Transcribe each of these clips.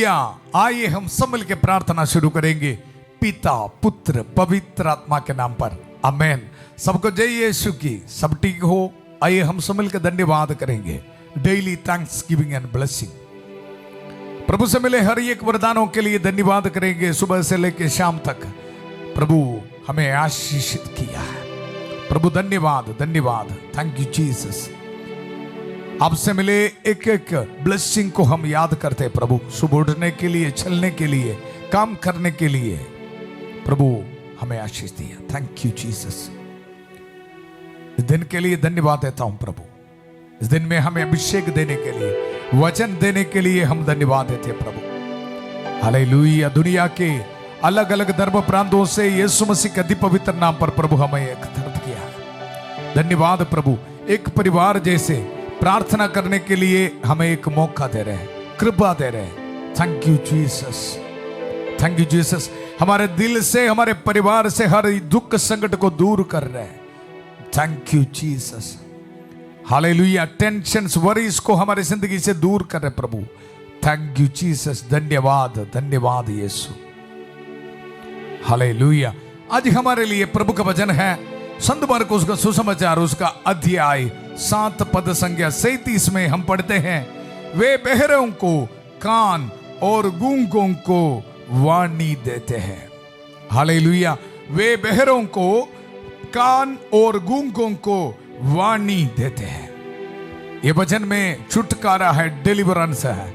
Hallelujah. आइए हम सब मिल के प्रार्थना शुरू करेंगे पिता पुत्र पवित्र आत्मा के नाम पर, आमेन। सबको जय यीशु की। सब ठीक हो? आइए हम सब मिलकर धन्यवाद करेंगे। Daily thanks giving and blessing. प्रभु से मिले हर एक वरदानों के लिए धन्यवाद करेंगे। सुबह से लेकर शाम तक प्रभु हमें आशीषित किया है। प्रभु धन्यवाद धन्यवाद, थैंक यू जीसस। आपसे मिले एक एक ब्लेसिंग को हम याद करते हैं प्रभु। सुबह उठने के लिए, चलने के लिए, काम करने के लिए प्रभु हमें आशीष दिया। Thank you Jesus. इस दिन के लिए धन्यवाद देता हूं प्रभु। इस दिन में हमें अभिषेक देने के लिए, वचन देने के लिए हम धन्यवाद देते प्रभु। हालेलुया। दुनिया के अलग अलग धर्म प्रांतों से यीशु मसीह के अति पवित्र नाम पर प्रभु हमें एकत्रित किया है। धन्यवाद प्रभु। एक परिवार जैसे प्रार्थना करने के लिए हमें एक मौका दे रहे हैं, कृपा दे रहे हैं। Thank you Jesus, thank you Jesus. हमारे दिल से, हमारे परिवार से हर दुख संकट को दूर कर रहे हैं। Thank you Jesus. Hallelujah. Tensions, worries को हमारी जिंदगी से दूर कर रहे प्रभु। Thank you Jesus. धन्यवाद धन्यवाद यीशु। हालेलुया। आज हमारे लिए प्रभु का वचन है संत मार्कुस का सुसमाचार, उसका अध्याय 7 पद संख्या 37 में हम पढ़ते हैं, वे बहरों को कान और गूंगों को वाणी देते हैं। हालेलुया। वे बहरों को कान और गूंगों को वाणी देते हैं। ये वचन में छुटकारा है, डिलीवरेंस है।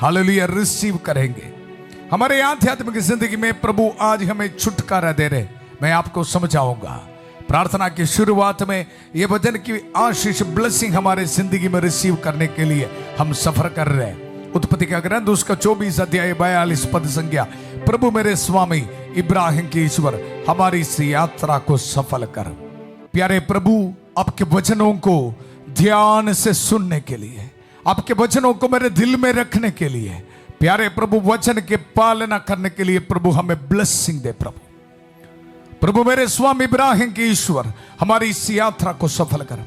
हालेलुया। रिसीव करेंगे। हमारे आध्यात्मिक जिंदगी में प्रभु आज हमें छुटकारा दे रहे। मैं आपको समझाऊंगा। प्रार्थना की शुरुआत में ये वचन की आशीष, ब्लेसिंग हमारे जिंदगी में रिसीव करने के लिए हम सफर कर रहे हैं। उत्पत्ति का ग्रंथ उसका 24 अध्याय 42 पद संख्या, प्रभु मेरे स्वामी इब्राहिम के ईश्वर हमारी इस यात्रा को सफल कर। प्यारे प्रभु, आपके वचनों को ध्यान से सुनने के लिए, आपके वचनों को मेरे दिल में रखने के लिए, प्यारे प्रभु वचन के पालना करने के लिए प्रभु हमें ब्लेसिंग दे प्रभु। प्रभु मेरे स्वामी इब्राहिम के ईश्वर हमारी इस यात्रा को सफल कर।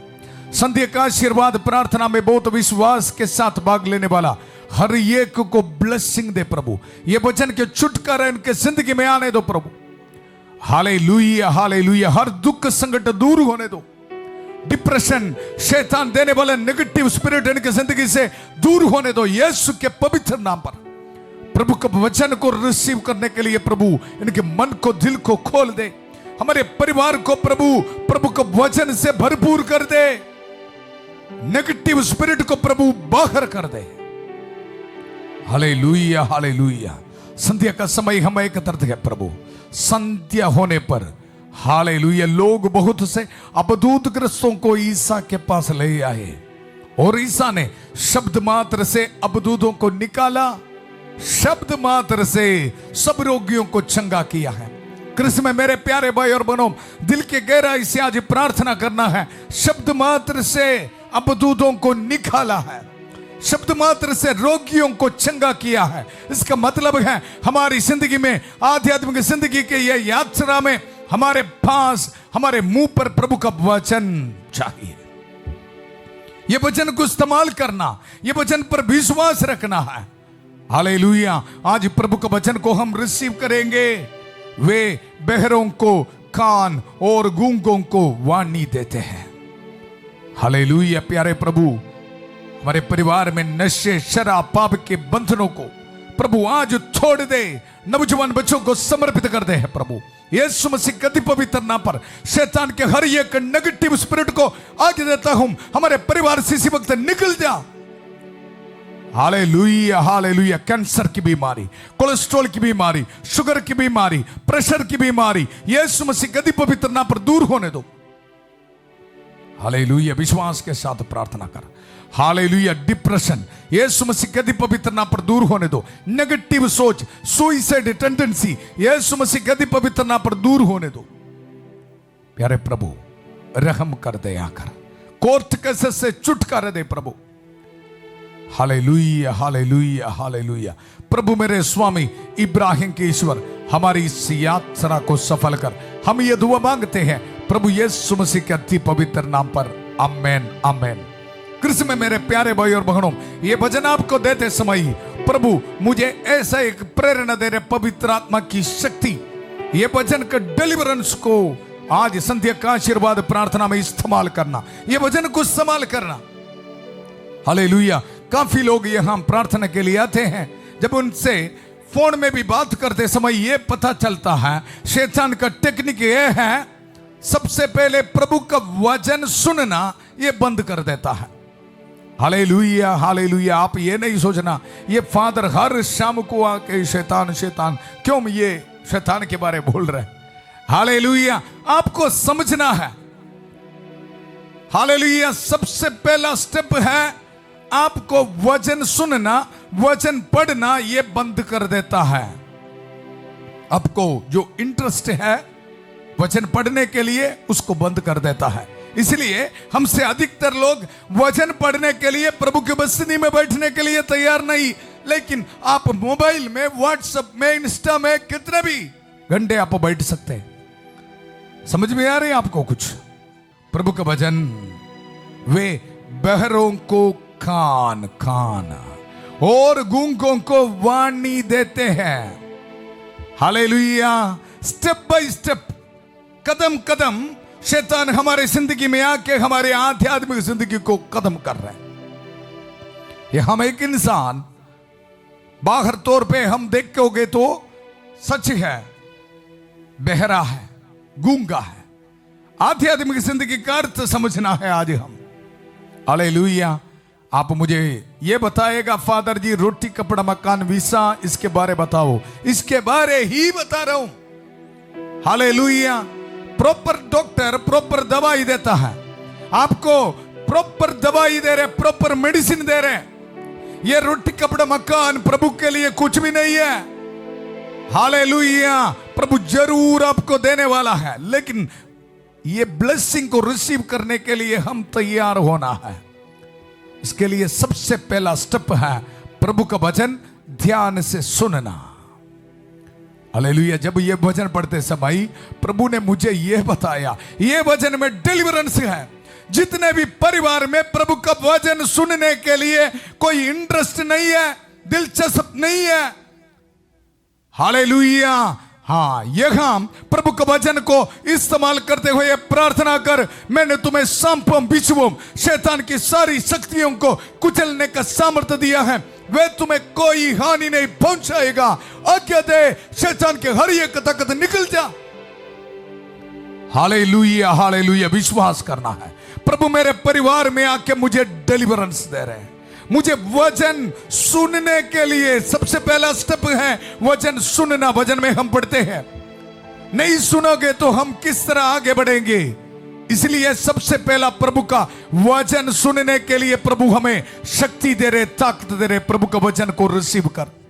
संध्या का आशीर्वाद प्रार्थना में बहुत विश्वास के साथ भाग लेने वाला हर एक को ब्लेसिंग दे प्रभु। ये वचन के छुटकारा इनके जिंदगी में आने दो प्रभु। Hallelujah hallelujah. हर दुख संकट दूर होने दो। डिप्रेशन, शैतान देने वाले नेगेटिव स्पिरिट इनके जिंदगी से दूर होने दो यीशु के पवित्र नाम पर। प्रभु के वचन को रिसीव करने के लिए प्रभु इनके मन को, दिल को खोल दे। हमारे परिवार को प्रभु के वचन से भरपूर कर दे। नेगेटिव स्पिरिट को प्रभु बाहर कर दे। Hallelujah hallelujah. संध्या का समय हम एकत्रित है प्रभु। संध्या होने पर हालेलुया लोग बहुत से अबदूत ग्रस्तों को ईसा के पास ले आए और ईसा ने शब्द मात्र से अबदूतों को निकाला। शब्द मात्र से सब रोगियों को चंगा किया है। कृष्ण में मेरे प्यारे भाई और बहनों, दिल के गहराई से आज प्रार्थना करना है। शब्द मात्र से अबदूतों को निकाला है, शब्द मात्र से रोगियों को चंगा किया है। इसका मतलब है हमारी जिंदगी में, आध्यात्मिक जिंदगी के ये यात्रा में हमारे पास, हमारे मुंह पर प्रभु का वचन चाहिए। ये वचन को इस्तेमाल करना, ये वचन पर विश्वास रखना है। हालेलुया। आज प्रभु के वचन को हम रिसीव करेंगे। वे बहरों को कान और गूंगों को वाणी देते हैं। हालेलुया। प्यारे प्रभु, हमारे परिवार में नशे, शराब, पाप के बंधनों को प्रभु आज छोड़ दे। नौजवान बच्चों को समर्पित कर दे है प्रभु। यीशु मसीह के अति पवित्र नाम पर शैतान के हर एक नेगेटिव स्पिरिट को आगे देता हूं, हमारे परिवार से इसी वक्त निकल जा। Hallelujah hallelujah. कैंसर की बीमारी, कोलेस्ट्रॉल की बीमारी, शुगर की बीमारी, प्रेशर की बीमारी यीशु मसीह के अति पवित्र नाम पर दूर होने दो। हालेलुया। विश्वास के साथ प्रार्थना कर। हालेलुया। डिप्रेशन यीशु मसीह के अति पवित्र नाम पर दूर होने दो। नेगेटिव सोच, सुइसाइड टेंडेंसी यीशु मसीह के अति पवित्र नाम पर दूर होने दो। प्यारे प्रभु, रहम कर दे आकर। कोर्ट केसेस से छुटकारा दे प्रभु। Hallelujah hallelujah hallelujah. प्रभु मेरे स्वामी इब्राहिम के ईश्वर हमारी इस यात्रा को सफल कर। हम ये दुआ मांगते हैं प्रभु यीशु मसीह के अति पवित्र नाम पर, आमेन आमेन कृष्ण में मेरे प्यारे भाई और बहनों, ये भजन आपको देते समय प्रभु मुझे ऐसा एक प्रेरणा दे रहे, पवित्र आत्मा की शक्ति, ये भजन का डिलीवरेंस को आज संध्या का आशीर्वाद प्रार्थना में इस्तेमाल करना, ये भजन को इस्तेमाल करना। हालेलुया। काफी लोग यहाँ प्रार्थना के लिए आते हैं, जब उनसे फोन में भी बात करते समय ये पता चलता है, शैतान का टेक्निक ये है, सबसे पहले प्रभु का वचन सुनना ये बंद कर देता है। Hallelujah, hallelujah. आप ये नहीं सोचना ये फादर हर शाम को आके शैतान शैतान क्यों ये शैतान के बारे में बोल रहे हैं। हालेलुया। आपको समझना है, हालेलुया, सबसे पहला स्टेप है आपको वचन सुनना, वचन पढ़ना ये बंद कर देता है। आपको जो इंटरेस्ट है वचन पढ़ने के लिए उसको बंद कर देता है। इसलिए हमसे अधिकतर लोग वचन पढ़ने के लिए, प्रभु की बस्ती में बैठने के लिए तैयार नहीं, लेकिन आप मोबाइल में, व्हाट्सएप में, इंस्टा में कितने भी घंटे आप बैठ सकते हैं। समझ में आ रही है आपको कुछ? प्रभु का भजन, वे बहरों को कान कान और गूंगों को वाणी देते हैं। हालेलुया। स्टेप बाय स्टेप, कदम कदम शैतान हमारे जिंदगी में आके हमारे आध्यात्मिक जिंदगी को खत्म कर रहे हैं। ये हम एक इंसान बाहर तौर पे हम देखोगे तो सच है, बहरा है, गूंगा है। आध्यात्मिक जिंदगी का अर्थ समझना है आज हम। हालेलुया। आप मुझे ये बताएगा फादर जी रोटी कपड़ा मकान वीसा इसके बारे बताओ, इसके बारे ही बता रहा हूं। हालेलुया। प्रॉपर डॉक्टर प्रॉपर दवाई देता है, आपको प्रॉपर दवाई दे रहे, प्रॉपर मेडिसिन दे रहे। ये रोटी कपड़ा मकान प्रभु के लिए कुछ भी नहीं है। हालेलुया। प्रभु जरूर आपको देने वाला है, लेकिन ये ब्लेसिंग को रिसीव करने के लिए हम तैयार होना है। इसके लिए सबसे पहला स्टेप है प्रभु का वचन ध्यान से सुनना। हालेलुया। जब ये वचन पढ़ते समय प्रभु ने मुझे ये बताया, ये वचन में डिलीवरेंस है। जितने भी परिवार में प्रभु का वचन सुनने के लिए कोई इंटरेस्ट नहीं है, दिलचस्प नहीं है, हालेलुया, हाँ, यहां प्रभु के वचन को इस्तेमाल करते हुए प्रार्थना कर, मैंने तुम्हें सांपों बिच्छुओं शैतान की सारी शक्तियों को कुचलने का सामर्थ्य दिया है, वे तुम्हें कोई हानि नहीं पहुंचाएगा। आज्ञा दे, शैतान के हर एक ताकत निकल जा। Hallelujah, hallelujah. विश्वास करना है प्रभु मेरे परिवार में आके मुझे डिलीवरेंस दे रहे हैं। मुझे वचन सुनने के लिए सबसे पहला स्टेप है वचन सुनना। वचन में हम पढ़ते हैं, नहीं सुनोगे तो हम किस तरह आगे बढ़ेंगे। इसलिए सबसे पहला प्रभु का वचन सुनने के लिए प्रभु हमें शक्ति दे रहे, ताकत दे रहे। प्रभु का वचन को रिसीव कर।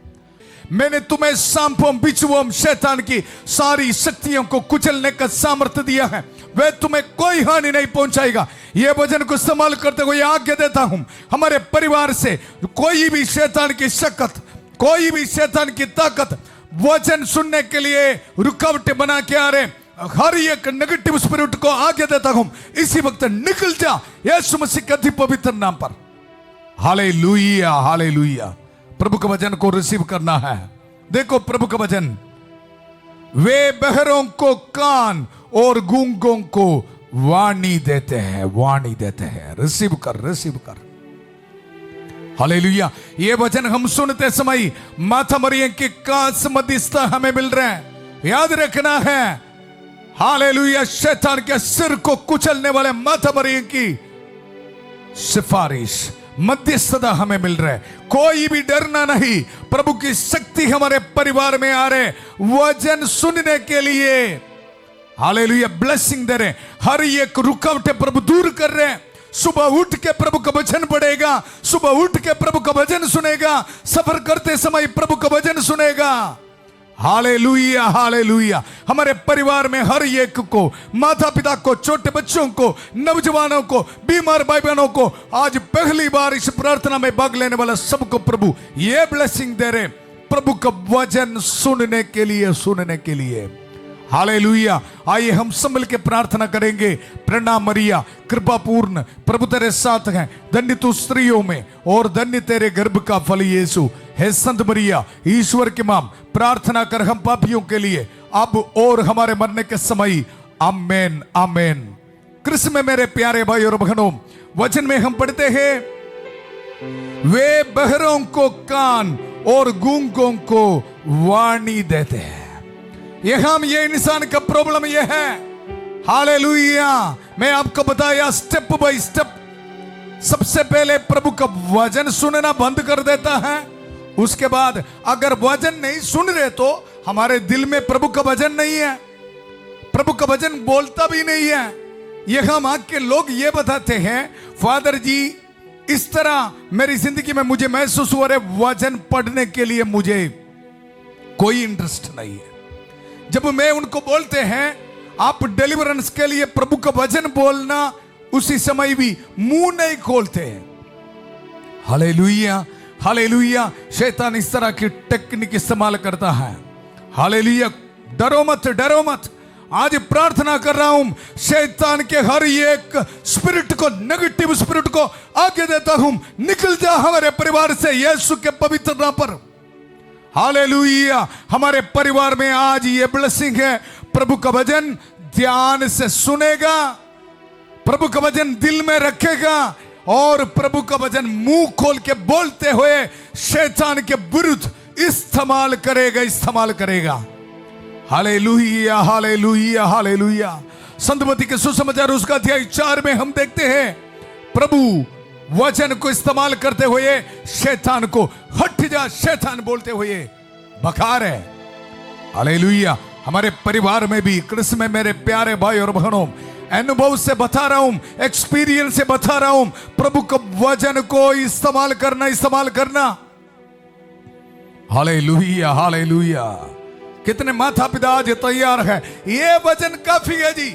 मैंने तुम्हें सांपों बिच्छुओं शैतान की सारी शक्तियों को कुचलने का सामर्थ्य दिया है, वे तुम्हें कोई हानि नहीं पहुंचाएगा। यह वचन को इस्तेमाल करते हुए आज्ञा देता हूं, हमारे परिवार से कोई भी शैतान की शक्ति, कोई भी शैतान की ताकत वचन सुनने के लिए रुकावटें बना के आ रहे, हर एक नेगेटिव स्पिरिट को आज्ञा देता हूं, इसी वक्त निकल जा यीशु मसीह के अति पवित्र नाम पर। Hallelujah, hallelujah. प्रभु के वचन को रिसीव करना है। देखो प्रभु का वचन, वे बहरों को कान और गूंगों को वाणी देते हैं, वाणी देते हैं। रिसीव कर, रिसीव कर। हालेलुया। ये वचन हम सुनते समय माता मरियम की खास मध्यस्थता हमें मिल रहे हैं। याद रखना है, हालेलुया, शैतान के सिर को कुचलने वाले माता मरियम की सिफारिश, मध्यस्थता हमें मिल रहा है। कोई भी डरना नहीं। प्रभु की शक्ति हमारे परिवार में आ रहे वचन सुनने के लिए। हालेलुया। ब्लेसिंग दे रहे, हर एक रुकावटें प्रभु दूर कर रहे हैं। सुबह उठ के प्रभु का वचन पढ़ेगा, सुबह उठ के प्रभु का वचन सुनेगा, सफर करते समय प्रभु का वचन सुनेगा। Hallelujah, hallelujah. हमारे परिवार में हर एक को, माता पिता को, छोटे बच्चों को, नौजवानों को, बीमार भाई बहनों को, आज पहली बार इस प्रार्थना में भाग लेने वाला सबको प्रभु ये ब्लेसिंग दे रहे, प्रभु का वचन सुनने के लिए, सुनने के लिए। हालेलुया। आइए हम संभल के प्रार्थना करेंगे। प्रणाम मरिया, कृपा पूर्ण, प्रभु तेरे साथ हैं, धन्य तू स्त्रियों में और धन्य तेरे गर्भ का फल यीशु। हे संत मरिया, ईश्वर की मां, प्रार्थना कर हम पापियों के लिए अब और हमारे मरने के समय। आमेन आमेन। कृष्ण में मेरे प्यारे भाई और बहनों, वचन में हम पढ़ते हैं, वे बहरों को कान और गूंगों को वाणी देते हैं। यहां ये इंसान का प्रॉब्लम यह है। हालेलुया। मैं आपको बताया स्टेप बाय स्टेप। सबसे पहले प्रभु का वचन सुनना बंद कर देता है। उसके बाद अगर वचन नहीं सुन रहे तो हमारे दिल में प्रभु का वचन नहीं है, प्रभु का वचन बोलता भी नहीं है। यहां मां के लोग ये बताते हैं, फादर जी इस तरह मेरी जिंदगी में मुझे महसूस हो रहा है, वचन पढ़ने के लिए मुझे कोई इंटरेस्ट नहीं है। जब मैं उनको बोलते हैं आप डिलीवरेंस के लिए प्रभु का वचन बोलना, उसी समय भी मुंह नहीं खोलते हैं। Hallelujah hallelujah. शैतान इस तरह की टेक्निक इस्तेमाल करता है। हालेलुया। डरो मत, डरो मत। आज प्रार्थना कर रहा हूं, शैतान के हर एक स्पिरिट को, नेगेटिव स्पिरिट को आगे देता हूं, निकल जा हमारे परिवार से यीशु के पवित्र नाम पर। हालेलुया। हमारे परिवार में आज ये ब्लेसिंग है, प्रभु का वचन ध्यान से सुनेगा, प्रभु का वचन दिल में रखेगा और प्रभु का वचन मुंह खोल के बोलते हुए शैतान के विरुद्ध इस्तेमाल करेगा, इस्तेमाल करेगा। Hallelujah hallelujah hallelujah. संतमती के सुसमाचार उसका अध्याय 4 में हम देखते हैं, प्रभु वचन को इस्तेमाल करते हुए शैतान को हट जा, शैतान बोलते हुए बका रहे। हालेलुया। हमारे परिवार में भी, कृष्ण में मेरे प्यारे भाई और बहनों, अनुभव से बता रहा हूं, एक्सपीरियंस से बता रहा हूं, प्रभु के वचन को इस्तेमाल करना, इस्तेमाल करना। Hallelujah hallelujah. कितने माता पिता आज तैयार है, ये वचन काफी है जी।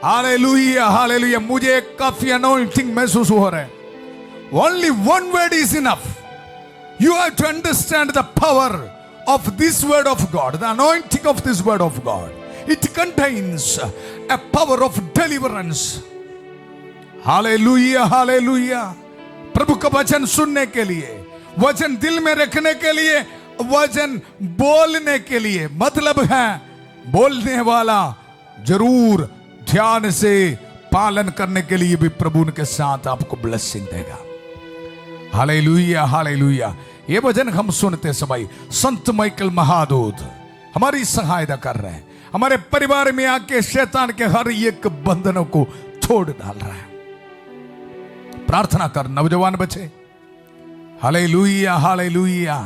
Hallelujah hallelujah. मुझे एक काफी अनॉइंटिंग महसूस हो रहा है। Only one word is enough. You have to understand the power of this word of God, the anointing of this word of God. It contains a power of deliverance. Hallelujah, hallelujah. प्रभु का वचन सुनने के लिए, वचन दिल में रखने के लिए, वचन बोलने के लिए, मतलब है बोलने वाला जरूर ध्यान से पालन करने के लिए भी प्रभु उनके साथ आपको ब्लेसिंग देगा। Hallelujah hallelujah. ये वचन हम सुनते समय संत माइकल महादूत हमारी सहायता कर रहे हैं, हमारे परिवार में आके शैतान के हर एक बंधनों को तोड़ डाल रहा है। प्रार्थना कर नौजवान बच्चे। Hallelujah hallelujah.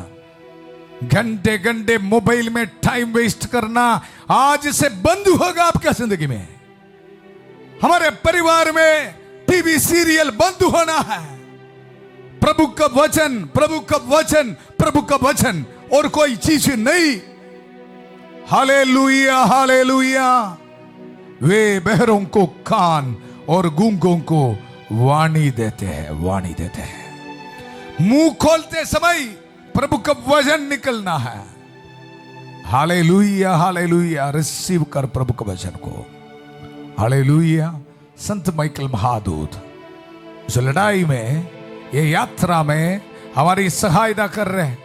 घंटे घंटे मोबाइल में टाइम वेस्ट करना आज से बंद होगा आपकी जिंदगी में। हमारे परिवार में टीवी सीरियल बंद होना है। प्रभु का वचन, प्रभु का वचन, प्रभु का वचन और कोई चीज नहीं। Hallelujah hallelujah. वे बहरों को कान और गूंगों को वाणी देते हैं, वाणी देते हैं। मुंह खोलते समय प्रभु का वचन निकलना है। Hallelujah hallelujah. रिसीव कर प्रभु के वचन को। हालेलुया। संत माइकल महादूत इस लड़ाई में, ये यात्रा में हमारी सहायता कर रहे हैं,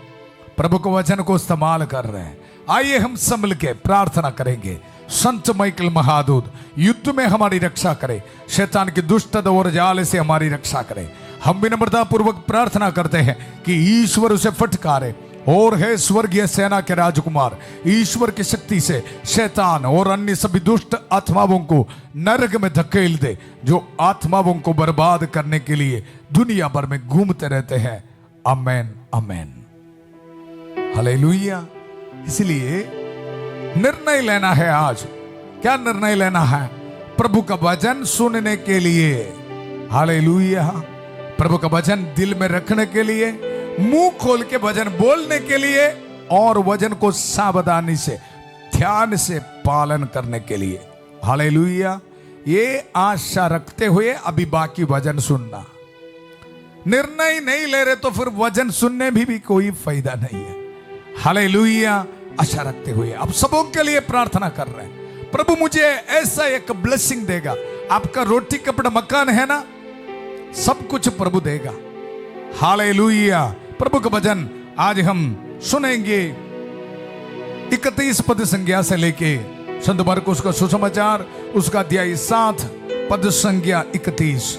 प्रभु के वचन को इस्तेमाल कर रहे हैं। आइए हम संभल के प्रार्थना करेंगे। संत माइकल महादूत युद्ध में हमारी रक्षा करे, शैतान की दुष्ट और जाल से हमारी रक्षा करे। हम विनम्रता पूर्वक प्रार्थना करते हैं कि ईश्वर उसे फटकारे और है स्वर्गीय सेना के राजकुमार, ईश्वर की शक्ति से शैतान और अन्य सभी दुष्ट आत्माओं को नरक में धकेल दे, जो आत्माओं को बर्बाद करने के लिए दुनिया भर में घूमते रहते हैं। आमेन आमेन। हालेलुया। इसलिए निर्णय लेना है आज। क्या निर्णय लेना है? प्रभु का वचन सुनने के लिए। हालेलुया। प्रभु का वचन दिल में रखने के लिए, मुंह खोल के वचन बोलने के लिए और वचन को सावधानी से, ध्यान से पालन करने के लिए। हालेलुया। ये आशा रखते हुए अभी बाकी वचन सुनना। निर्णय नहीं ले रहे तो फिर वचन सुनने भी कोई फायदा नहीं है। हालेलुया। आशा रखते हुए आप सबों के लिए प्रार्थना कर रहे हैं। प्रभु मुझे ऐसा एक ब्लेसिंग देगा। आपका रोटी कपड़ा मकान है ना, सब कुछ प्रभु देगा। हालेलुया। प्रभु का भजन आज हम सुनेंगे 31 पद संज्ञा से लेके संत मरकुस का सुसमाचार उसका अध्याय 7 पद संज्ञा 31।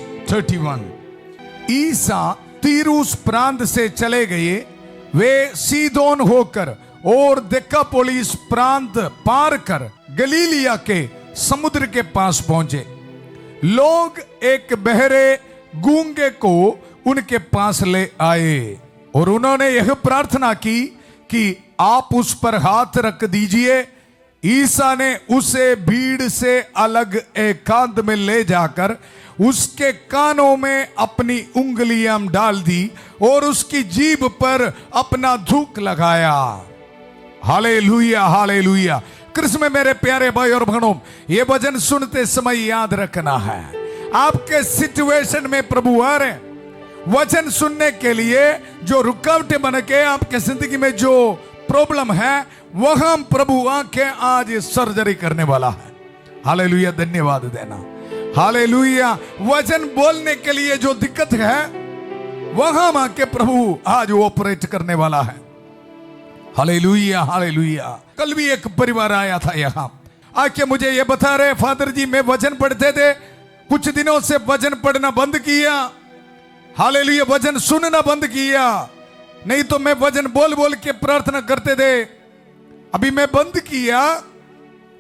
ईसा तीरूस प्रांत से चले गए। वे सीदोन होकर और देकापोलिस प्रांत पार कर गलीलिया के समुद्र के पास पहुंचे। लोग एक बहरे गूंगे को उनके पास ले आए और उन्होंने यह प्रार्थना की कि आप उस पर हाथ रख दीजिए। ईसा ने उसे भीड़ से अलग एकांत में ले जाकर उसके कानों में अपनी उंगलियां डाल दी और उसकी जीभ पर अपना थूक लगाया। Hallelujah, hallelujah. कृष्ण में मेरे प्यारे भाई और बहनों, ये वचन सुनते समय याद रखना है, आपके सिचुएशन में प्रभु आ रहे। वचन सुनने के लिए जो रुकावटें बन के आपके जिंदगी में जो प्रॉब्लम है, वहां प्रभु आके आज सर्जरी करने वाला है। हालेलुया, धन्यवाद देना। हालेलुया। वचन बोलने के लिए जो दिक्कत है, वहां आके प्रभु आज ऑपरेट करने वाला है। Hallelujah, hallelujah. कल भी एक परिवार आया था यहां आके मुझे ये बता रहे, फादर जी मैं वचन पढ़ते थे, कुछ दिनों से वचन पढ़ना बंद किया। हालेलुया, वचन सुनना बंद किया। नहीं तो मैं वचन बोल बोल के प्रार्थना करते थे, अभी मैं बंद किया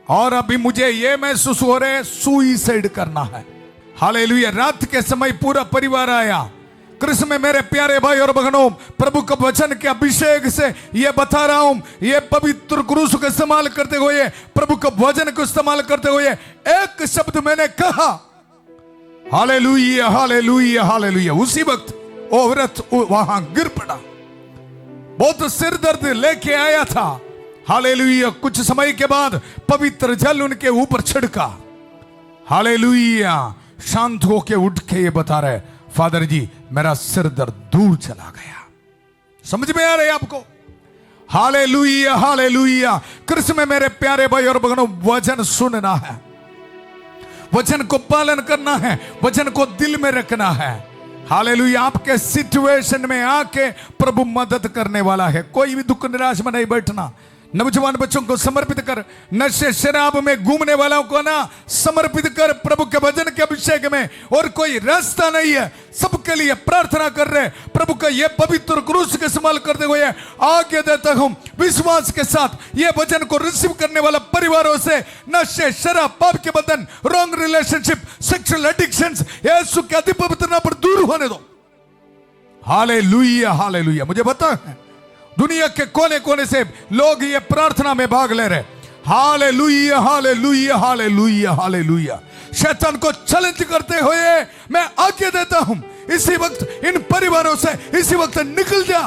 और अभी मुझे ये महसूस हो रहा है सुसाइड करना है। हालेलुया। रात के समय पूरा परिवार आया। कृष्ण में मेरे प्यारे भाई और बहनों, प्रभु का वचन के अभिषेक से ये बता रहा हूं, ये पवित्र क्रूस को इस्तेमाल करते हुए, प्रभु का वचन को इस्तेमाल करते हुए एक शब्द मैंने कहा, हालेलुया, हालेलुया, हालेलुया। उसी वक्त औरत वहां गिर पड़ा, बहुत सिर दर्द लेके आया था। हालेलुया। कुछ समय के बाद पवित्र जल उनके ऊपर छिड़का। हालेलुया। शांत होके उठ के ये बता रहे, फादर जी मेरा सिर दर्द दूर चला गया। समझ में आ रहे आपको? Hallelujah, hallelujah. कृष्ण में मेरे प्यारे भाई और बहनों, वचन सुनना है, वचन को पालन करना है, वचन को दिल में रखना है। हालेलुया। आपके सिचुएशन में आके प्रभु मदद करने वाला है। कोई भी दुख निराश में नहीं बैठना। नौजवान बच्चों को समर्पित कर, नशे शराब में घूमने वालों को ना समर्पित कर प्रभु के वचन के अभिषेक में। और कोई रास्ता नहीं है, सबके लिए प्रार्थना कर रहे। प्रभु का ये पवित्र क्रूस का इस्तेमाल करते हुए आगे देता हूं, विश्वास के साथ ये वचन को रिसीव करने वाला परिवारों से नशे शराब पाप के बंधन, रॉन्ग रिलेशनशिप, सेक्सुअल एडिक्शंस यीशु के अति पवित्र नाम पर दूर होने दो। Hallelujah, hallelujah. मुझे पता है दुनिया के कोने कोने से लोग ये प्रार्थना में भाग ले रहे। Hallelujah, hallelujah, hallelujah, hallelujah. शैतान को चैलेंज करते हुए मैं आज्ञा देता हूं, इसी वक्त इन परिवारों से इसी वक्त निकल जा।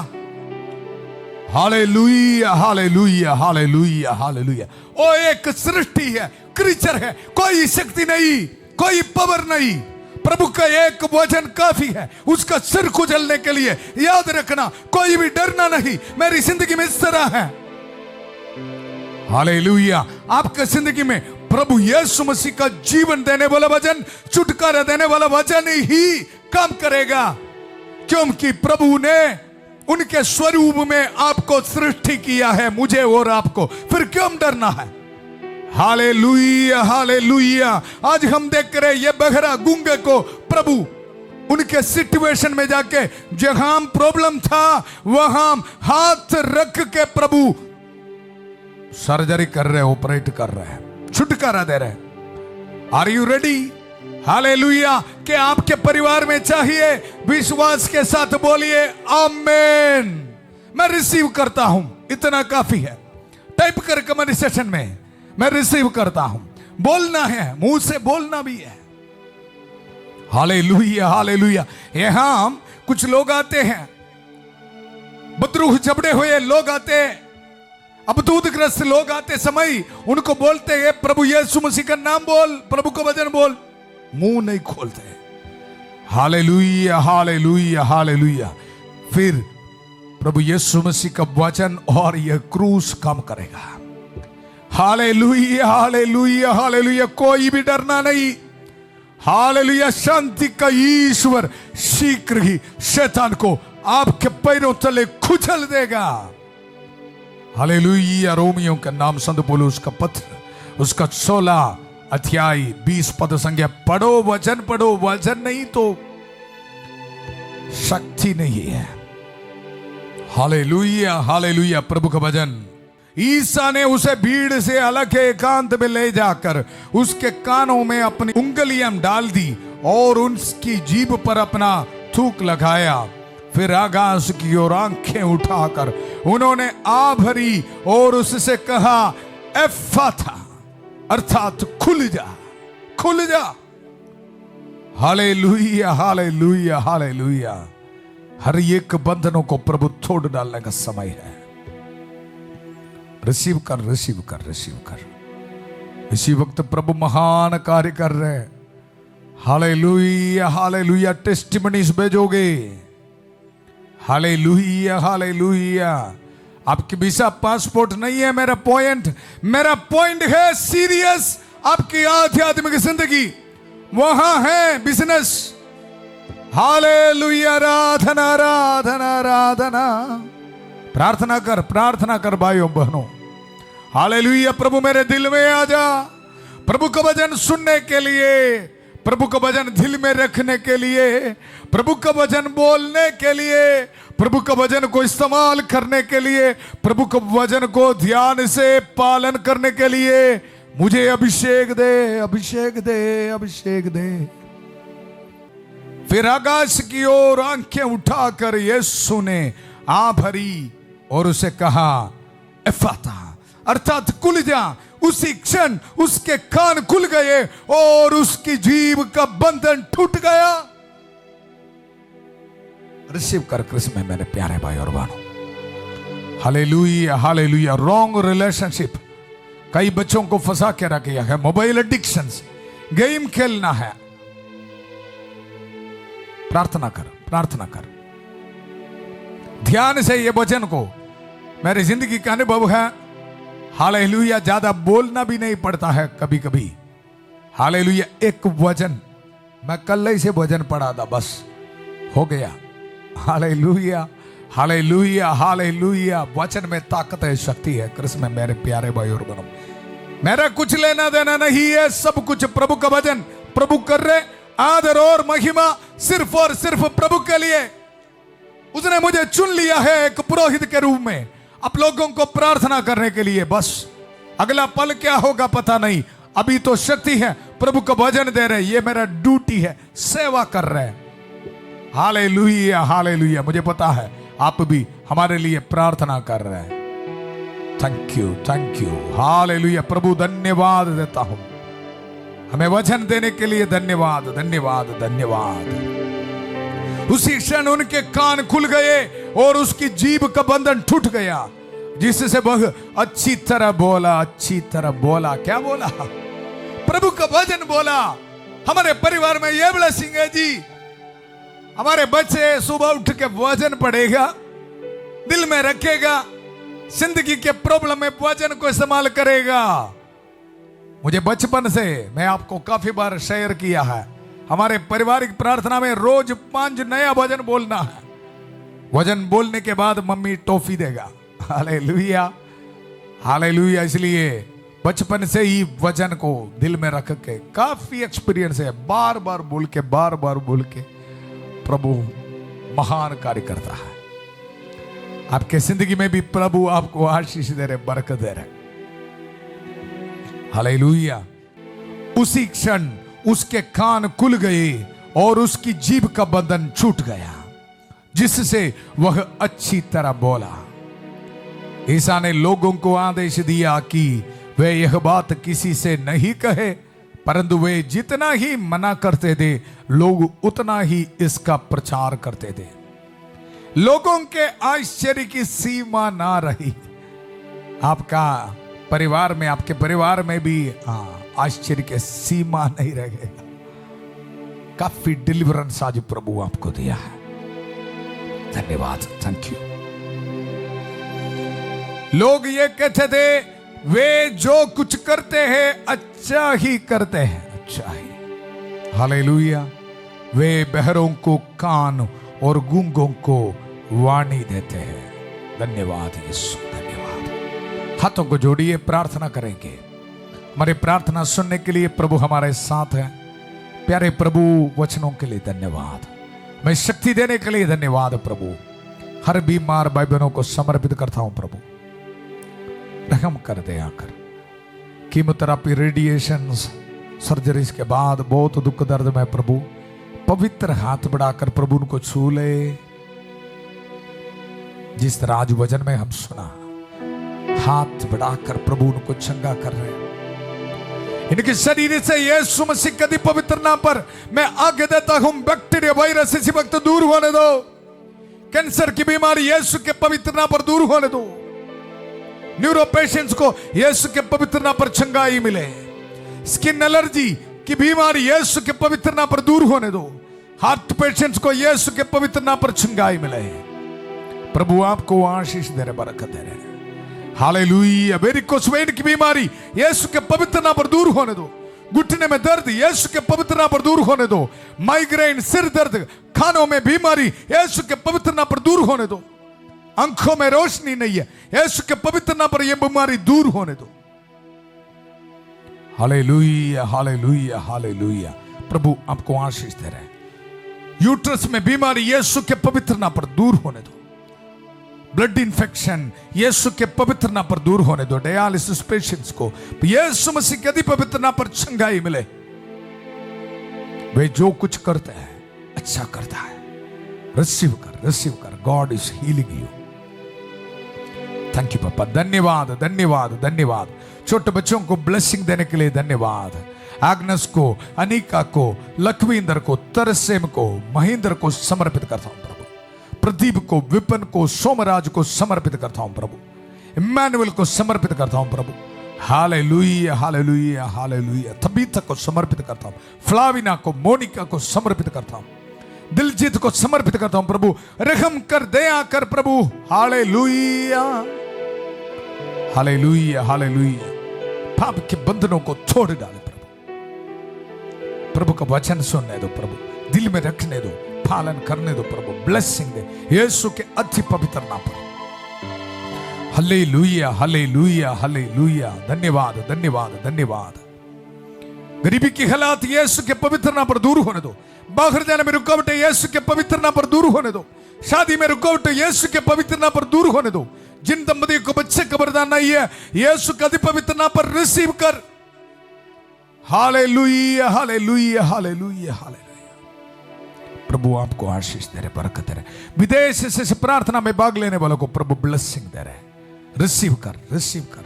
Hallelujah, hallelujah, hallelujah, hallelujah. ओ एक सृष्टि है, क्रीचर है, कोई शक्ति नहीं, कोई पावर नहीं। प्रभु का एक वचन काफी है उसका सिर कुचलने के लिए। याद रखना, कोई भी डरना नहीं। मेरी जिंदगी में इस तरह है। हालेलुया। आपके जिंदगी में प्रभु यीशु मसीह का जीवन देने वाला वचन, छुटकारा देने वाला वचन ही काम करेगा, क्योंकि प्रभु ने उनके स्वरूप में आपको सृष्टि किया है, मुझे और आपको। फिर क्यों डरना है? Hallelujah, hallelujah. आज हम देख रहे ये बहरा गूंगे को प्रभु उनके सिचुएशन में जाके जहां प्रॉब्लम था वहां हाथ रख के प्रभु सर्जरी कर रहे, ऑपरेट कर रहे हैं, छुटकारा दे रहे हैं। Are you ready? हालेलुया। कि आपके परिवार में चाहिए, विश्वास के साथ बोलिए आमेन। मैं रिसीव करता हूं, इतना काफी है। टाइप कर कमेंट सेक्शन में, मैं रिसीव करता हूं। बोलना है, मुंह से बोलना भी है। Hallelujah, hallelujah. यहां कुछ लोग आते हैं, बदरूह जबड़े हुए लोग आते हैं, अबदूदग्रस्त लोग आते समय उनको बोलते हैं प्रभु यीशु मसीह का नाम बोल, प्रभु को वचन बोल, मुंह नहीं खोलते। Hallelujah, hallelujah, hallelujah. फिर प्रभु यीशु मसीह का वचन और यह क्रूस काम करेगा। Hallelujah, hallelujah, hallelujah. कोई भी डरना नहीं। हालेलुया। शांति का ईश्वर शीघ्र ही शैतान को आपके पैरों तले कुचल देगा। हालेलुया। रोमियों का नाम संत पौलुस का पत्र, उसका 16 अध्याय 20 पद संख्या पढ़ो, वचन पढ़ो। वचन नहीं तो शक्ति नहीं है। Hallelujah, hallelujah. प्रभु का वचन। ईसा ने उसे भीड़ से अलग एकांत में ले जाकर उसके कानों में अपनी उंगलियां डाल दी और उसकी जीभ पर अपना थूक लगाया। फिर आकाश की ओर आंखें उठाकर उन्होंने आ भरी और उससे कहा, एफ्फाता, अर्थात खुल जा, खुल जा। Hallelujah, hallelujah, hallelujah. हर एक बंधनों को प्रभु तोड़ डालने का समय है। रिसीव कर, रिसीव कर, रिसीव कर। इसी वक्त प्रभु महान कार्य कर रहे हैं। Hallelujah, hallelujah. टेस्टिमनीज भेजोगे। Hallelujah, hallelujah. आपकी वीसा पासपोर्ट नहीं है मेरा पॉइंट है सीरियस। आपकी आध्यात्मिक जिंदगी वहां है बिजनेस। हालेलुया। आराधना, आराधना, आराधना। प्रार्थना कर भाइयों बहनों। हालेलुया। प्रभु मेरे दिल में आ जा। प्रभु का वचन सुनने के लिए, प्रभु का वचन दिल में रखने के लिए, प्रभु का वचन बोलने के लिए, प्रभु का वचन को इस्तेमाल करने के लिए, प्रभु के वचन को ध्यान से पालन करने के लिए मुझे अभिषेक दे, अभिषेक दे, अभिषेक दे। फिर आकाश की ओर आंखें उठाकर यीशु ने आ भरी और उसे कहा, एफ्फाता, अर्थात खुल जा। उसी क्षण उसके कान खुल गए और उसकी जीभ का बंधन टूट गया। रिसीव कर कृष्ण में मेरे प्यारे भाई और बहनों। Hallelujah, hallelujah. रॉन्ग रिलेशनशिप कई बच्चों को फंसा के रखा है। मोबाइल एडिक्शंस, गेम खेलना है। प्रार्थना कर, प्रार्थना कर। ध्यान से ये वचन को, मेरी जिंदगी का अनुभव है। हालेलुया। ज्यादा बोलना भी नहीं पड़ता है कभी कभी। हालेलुया। एक वचन, मैं कल ही से वचन पढ़ा था, बस हो गया। Hallelujah, hallelujah, hallelujah. वचन में ताकत है, शक्ति है। कृष्ण में मेरे प्यारे भाई और बहनों, मेरा कुछ लेना देना नहीं है। सब कुछ प्रभु का वचन प्रभु कर रहे। आदर और महिमा सिर्फ और सिर्फ प्रभु के लिए। उसने मुझे चुन लिया है एक पुरोहित के रूप में, आप लोगों को प्रार्थना करने के लिए। बस अगला पल क्या होगा पता नहीं। अभी तो शक्ति है, प्रभु को वचन दे रहे। ये मेरा ड्यूटी है, सेवा कर रहे। Hallelujah, hallelujah. मुझे पता है आप भी हमारे लिए प्रार्थना कर रहे हैं। Thank you, thank you. Hallelujah. प्रभु धन्यवाद देता हूं, हमें वचन देने के लिए धन्यवाद, धन्यवाद, धन्यवाद। उसी क्षण उनके कान खुल गए और उसकी जीभ का बंधन टूट गया, जिससे वह अच्छी तरह बोला, अच्छी तरह बोला। क्या बोला? प्रभु का वचन बोला। हमारे परिवार में यह ब्लेसिंग है जी। हमारे बच्चे सुबह उठ के वचन पढ़ेगा, दिल में रखेगा, जिंदगी के प्रॉब्लम में वचन को इस्तेमाल करेगा। मुझे बचपन से, मैं आपको काफी बार शेयर किया है, हमारे पारिवारिक प्रार्थना में रोज 5 नया वचन बोलना है। वचन बोलने के बाद मम्मी टॉफी देगा। Hallelujah, hallelujah. इसलिए बचपन से ही वचन को दिल में रख के काफी एक्सपीरियंस है। बार बार बोल के, बार बार बोल के प्रभु महान कार्य करता है। आपके जिंदगी में भी प्रभु आपको आशीष दे रहे, बरकत दे रहे। हालेलुया। उसी क्षण उसके कान खुल गए और उसकी जीभ का बंधन छूट गया, जिससे वह अच्छी तरह बोला। ईसा ने लोगों को आदेश दिया कि वे यह बात किसी से नहीं कहे, परंतु वे जितना ही मना करते थे, लोग उतना ही इसका प्रचार करते थे। लोगों के आश्चर्य की सीमा ना रही। आपका परिवार में, आपके परिवार में भी आश्चर्य के सीमा नहीं रहेगा। काफी डिलीवरेंस आज प्रभु आपको दिया है। धन्यवाद, थैंक यू। लोग ये कहते थे वे जो कुछ करते हैं अच्छा ही करते हैं, अच्छा ही। हालेलुया। वे बहरों को कान और गूंगों को वाणी देते हैं। धन्यवाद यीशु, धन्यवाद। हाथों को जोड़िए, प्रार्थना करेंगे। हमारी प्रार्थना सुनने के लिए प्रभु हमारे साथ है। प्यारे प्रभु, वचनों के लिए धन्यवाद, मैं शक्ति देने के लिए धन्यवाद प्रभु। हर बीमार भाई बहनों को समर्पित करता हूं प्रभु, रहम कर दे आकर। कीमोथेरेपी, रेडिएशन, सर्जरीज के बाद बहुत दुख दर्द में प्रभु पवित्र हाथ बढ़ाकर प्रभु उनको छू ले। जिस तरह आज वचन में हम सुना, हाथ बढ़ाकर प्रभु उनको चंगा कर रहे हैं। इनके शरीर से यीशु मसीह कदी पवित्र नाम पर मैं आगे देता हूं, बैक्टीरिया, वायरस इसी वक्त दूर होने दो। कैंसर की बीमारी यीशु के पवित्र नाम पर दूर होने दो। न्यूरो पेशेंट्स को यीशु के पवित्र नाम पर चंगाई मिले। स्किन एलर्जी की बीमारी यीशु के पवित्र नाम पर दूर होने दो। हार्ट पेशेंट्स को यीशु के पवित्र नाम पर चंगाई मिले। प्रभु आपको आशीष दे रहे, बरकत दे रहे। हालेलुया। वेरिकोस वेन की बीमारी यीशु के पवित्र नाम पर दूर होने दो। घुटने में दर्द यीशु के पवित्र नाम पर दूर होने दो। माइग्रेन, सिर दर्द, खानों में बीमारी यीशु के पवित्र नाम पर दूर होने दो। आंखों में रोशनी नहीं है, यीशु के पवित्र नाम पर यह बीमारी दूर होने दो। Hallelujah, hallelujah, hallelujah. प्रभु आपको आशीष दे रहे हैं। यूट्रस में बीमारी यीशु के पवित्र नाम पर दूर होने दो। ब्लड इन्फेक्शन यीशु के पवित्र नाम पर दूर होने दो। डायलिसिस पेशेंट्स को यीशु मसीह के पवित्र नाम पर चंगाई मिले। वे जो कुछ करते हैं अच्छा करता है। रिसीव कर, रिसीव कर। God is healing you. Thank you पापा, धन्यवाद, धन्यवाद, धन्यवाद। छोटे बच्चों को ब्लेसिंग देने के लिए धन्यवाद। एग्नेस को, अनिका को, लखविंदर को, तरसेम को, महेंद्र को समर्पित करता हूं प्रभु। प्रदीप को, विपिन को, सोमराज को समर्पित करता हूं प्रभु। इम्मानुएल को समर्पित करता हूं प्रभु। Hallelujah, hallelujah, hallelujah. तबीता को समर्पित करता हूं। फ्लाविना को, मोनिका को समर्पित करता हूं। दिलजीत को समर्पित करता हूं प्रभु। रहम कर, दया कर प्रभु। Hallelujah, hallelujah, hallelujah. पाप के बंधनों को तोड़ डाले प्रभु। प्रभु का वचन सुनने दो प्रभु, दिल में रखने दो, पालन करने दो प्रभु। ब्लेसिंग दे यीशु के अति पवित्र नाम पर। Hallelujah, hallelujah, hallelujah. धन्यवाद, धन्यवाद, धन्यवाद। गरीबी की हालात यीशु के पवित्र नाम पर दूर होने दो। बाहर जाने में रुकावटें यीशु के पवित्र नाम पर दूर होने दो। शादी में रुकावटें यीशु के पवित्र नाम पर दूर होने दो। जिन दंपति को बच्चे का वरदान नहीं है, यीशु के अति पवित्र नाम पर रिसीव कर। Hallelujah, hallelujah, hallelujah, hallelujah. प्रभु आपको आशीष दे रहे, बरकत दे रहे। विदेश से प्रार्थना में भाग लेने वालों को प्रभु ब्लेसिंग दे रहे। रिसीव कर, रिसीव कर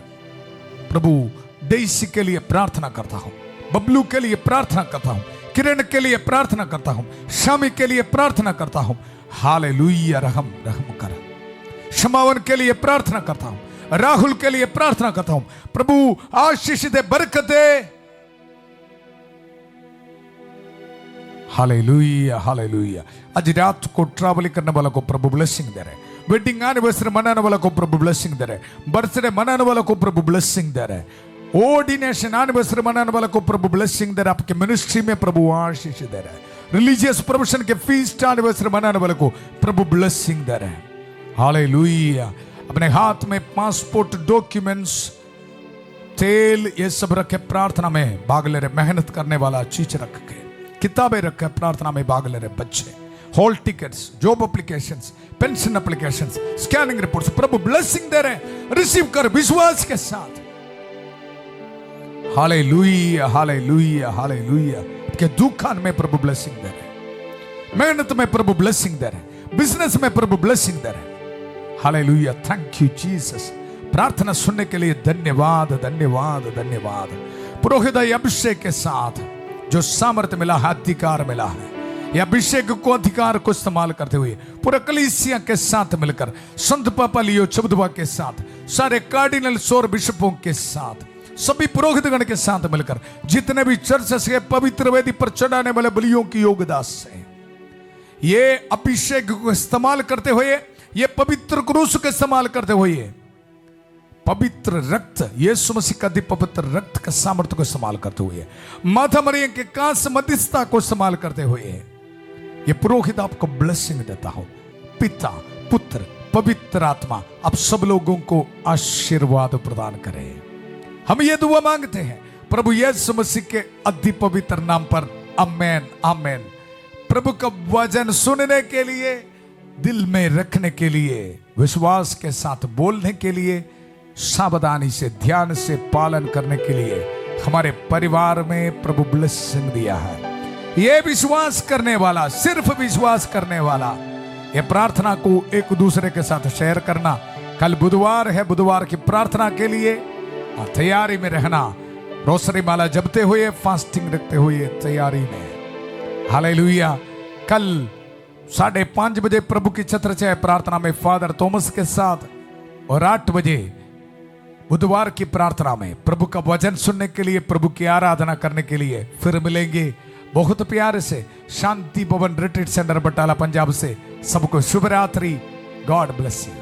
प्रभु। डेसी के लिए प्रार्थना करता हूं, बबलू के लिए प्रार्थना करता हूं, किरण के लिए प्रार्थना करता हूं, शामी के लिए प्रार्थना करता हूं। हालेलुया। रहम, रहम कर। शमावन के लिए प्रार्थना करता हूं, राहुल के लिए प्रार्थना करता हूं। प्रभु आशीष दे, बरकत दे। Hallelujah, hallelujah. आज रात को ट्रैवलिंग करने वालों को प्रभु ब्लेसिंग दे रहे। वेडिंग एनिवर्सरी मनाने वालों को प्रभु ब्लेसिंग दे रहे। बर्थडे मनाने वालों को प्रभु ब्लेसिंग दे रहे। ऑर्डिनेशन एनिवर्सरी मनाने वालों को प्रभु ब्लेसिंग दे रहे। आपके मिनिस्ट्री में प्रभु आशीष दे रहे। रिलीजियस प्रोफेशन के फीस्ट एनिवर्सरी मनाने वालों को प्रभु ब्लेसिंग दे रहे। हालेलुया। अपने हाथ में पासपोर्ट, डॉक्यूमेंट्स, तेल, ये सब रखे, प्रार्थना में भाग ले रहे। मेहनत करने वाला चीज रख के, किताबें रखे, प्रार्थना में भाग ले रहे बच्चे। Hall tickets, job applications, pension applications, scanning reports, प्रभु ब्लेसिंग दे रहे। रिसीव कर विश्वास के साथ। Hallelujah, hallelujah, hallelujah. के दुकान में प्रभु ब्लेसिंग दे रहे। मेहनत में प्रभु ब्लेसिंग दे रहे। बिजनेस में प्रभु ब्लेसिंग दे रहे। हालेलुया। Thank you Jesus. प्रार्थना सुनने के लिए धन्यवाद, धन्यवाद, धन्यवाद। पुरोहित अभिषेक के साथ जो सामर्थ्य मिला है, अधिकार मिला है, यह अभिषेक को, अधिकार को इस्तेमाल करते हुए पूरा कलीसिया के साथ मिलकर, संत पापा लियो चबुदवा के साथ, सारे कार्डिनल्स और बिशपों के साथ, सभी पुरोहितगण के साथ मिलकर, जितने भी चर्च से पवित्र वेदी पर चढ़ाने वाले बलियों की योगदान से ये अभिषेक को इस्तेमाल करते हुए, ये पवित्र क्रूस को इस्तेमाल करते हुए पवित्र रक्त, यीशु मसीह का अधि पवित्र रक्त का सामर्थ्य को इस्तेमाल करते हुए, माता मरियम के कांस्य मध्यस्थता को इस्तेमाल करते हुए ये पुरोहित आपको ब्लेसिंग देता हूं। पिता, पुत्र, पवित्र आत्मा आप सब लोगों को आशीर्वाद प्रदान करें। हम ये दुआ मांगते हैं प्रभु यीशु मसीह के अति पवित्र नाम पर, आमेन आमेन। प्रभु का वचन सुनने के लिए, दिल में रखने के लिए, विश्वास के साथ बोलने के लिए, सावधानी से ध्यान से पालन करने के लिए हमारे परिवार में प्रभु ब्लेसिंग दिया है। ये विश्वास करने वाला, सिर्फ विश्वास करने वाला, ये प्रार्थना को एक दूसरे के साथ शेयर करना। कल बुधवार है, बुधवार की प्रार्थना के लिए और तैयारी में रहना। रोसरी माला जपते हुए, फास्टिंग रखते हुए तैयारी में। हालेलुया। कल 5:30 बजे प्रभु की छत्रछाया प्रार्थना में फादर थॉमस के साथ और 8 बजे बुधवार की प्रार्थना में प्रभु का वचन सुनने के लिए, प्रभु की आराधना करने के लिए फिर मिलेंगे। बहुत प्यार से शांति भवन रिट्रीट सेंटर बटाला पंजाब से सबको शुभ रात्रि। God bless you.